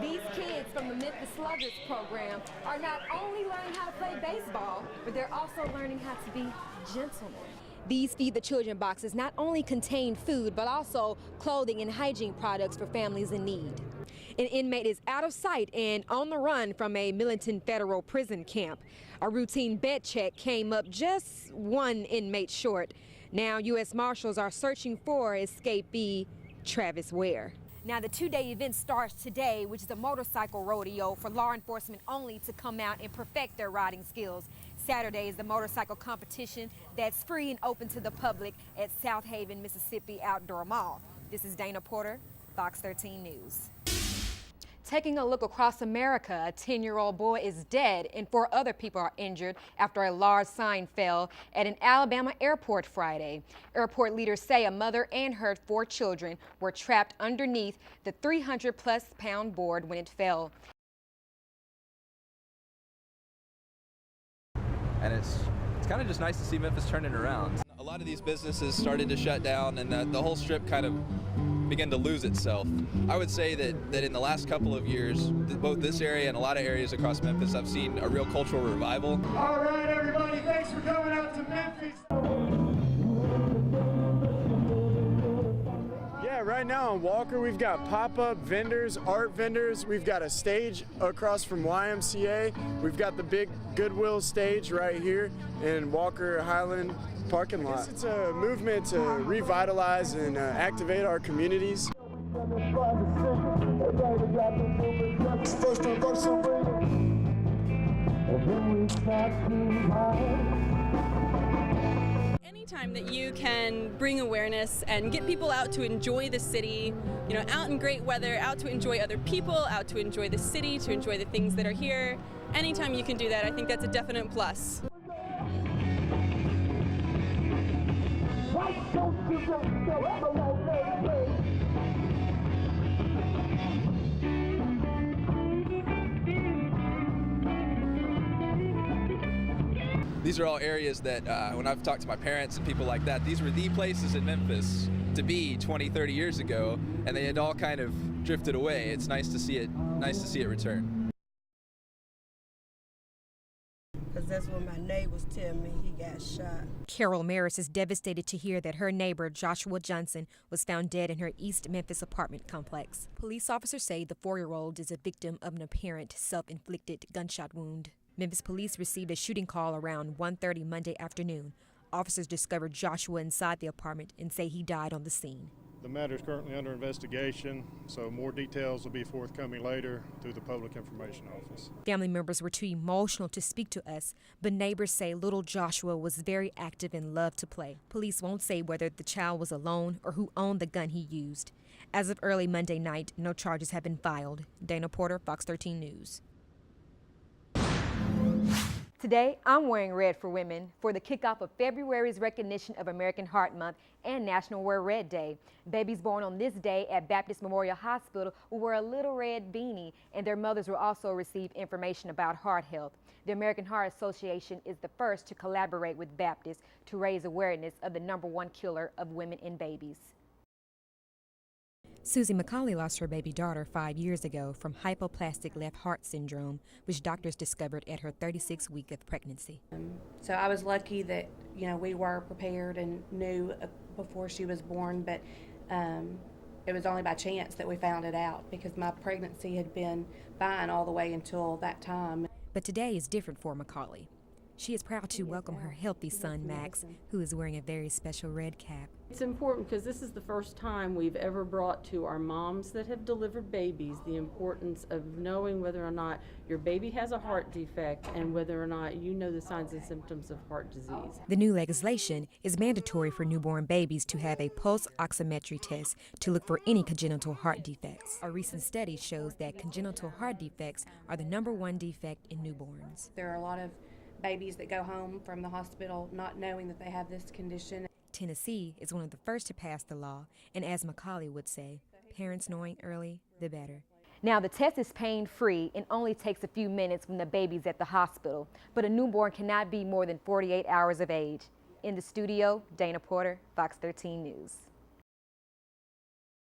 These kids from the Memphis Sluggers program are not only learning how to play baseball, but they're also learning how to be gentlemen. These Feed the Children boxes not only contain food, but also clothing and hygiene products for families in need. An inmate is out of sight and on the run from a Millington federal prison camp. A routine bed check came up just one inmate short. Now U.S. Marshals are searching for escapee Travis Ware. Now the two-day event starts today, which is a motorcycle rodeo for law enforcement only to come out and perfect their riding skills. Saturday is the motorcycle competition that's free and open to the public at South Haven, Mississippi Outdoor Mall. This is Dana Porter, Fox 13 News. Taking a look across America, a 10-year-old boy is dead and 4 other people are injured after a large sign fell at an Alabama airport Friday. Airport leaders say a mother and her 4 children were trapped underneath the 300-plus-pound board when it fell. And it's kind of just nice to see Memphis turning around. A lot of these businesses started to shut down, and the whole strip kind of began to lose itself. I would say that in the last couple of years, both this area and a lot of areas across Memphis, I've seen a real cultural revival. All right, everybody, thanks for coming out to Memphis. Yeah, right now in Walker, we've got pop-up vendors, art vendors. We've got a stage across from YMCA. We've got the big Goodwill stage right here in Walker Highland parking lot. It's a movement to revitalize and activate our communities. Anytime that you can bring awareness and get people out to enjoy the city, out in great weather, out to enjoy other people, out to enjoy the city, to enjoy the things that are here, anytime you can do that, I think that's a definite plus. These are all areas that when I've talked to my parents and people like that, these were the places in Memphis to be 20, 30 years ago, and they had all kind of drifted away. It's nice to see it return. Because that's what my neighbors tell me, he got shot. Carol Maris is devastated to hear that her neighbor, Joshua Johnson, was found dead in her East Memphis apartment complex. Police officers say the 4-year-old is a victim of an apparent self-inflicted gunshot wound. Memphis police received a shooting call around 1:30 Monday afternoon. Officers discovered Joshua inside the apartment and say he died on the scene. The matter is currently under investigation, so more details will be forthcoming later through the Public Information Office. Family members were too emotional to speak to us, but neighbors say little Joshua was very active and loved to play. Police won't say whether the child was alone or who owned the gun he used. As of early Monday night, no charges have been filed. Dana Porter, Fox 13 News. Today, I'm wearing red for women for the kickoff of February's recognition of American Heart Month and National Wear Red Day. Babies born on this day at Baptist Memorial Hospital will wear a little red beanie, and their mothers will also receive information about heart health. The American Heart Association is the first to collaborate with Baptist to raise awareness of the #1 killer of women and babies. Susie McCauley lost her baby daughter 5 years ago from hypoplastic left heart syndrome, which doctors discovered at her 36th week of pregnancy. So I was lucky that, we were prepared and knew before she was born, but it was only by chance that we found it out because my pregnancy had been fine all the way until that time. But today is different for McCauley. She is proud to welcome her healthy son, Max, who is wearing a very special red cap. It's important because this is the first time we've ever brought to our moms that have delivered babies the importance of knowing whether or not your baby has a heart defect and whether or not you know the signs and symptoms of heart disease. The new legislation is mandatory for newborn babies to have a pulse oximetry test to look for any congenital heart defects. A recent study shows that congenital heart defects are the #1 defect in newborns. There are a lot of babies that go home from the hospital not knowing that they have this condition. Tennessee is one of the first to pass the law, and as McCauley would say, parents knowing early, the better. Now, the test is pain-free and only takes a few minutes when the baby's at the hospital, but a newborn cannot be more than 48 hours of age. In the studio, Dana Porter, Fox 13 News.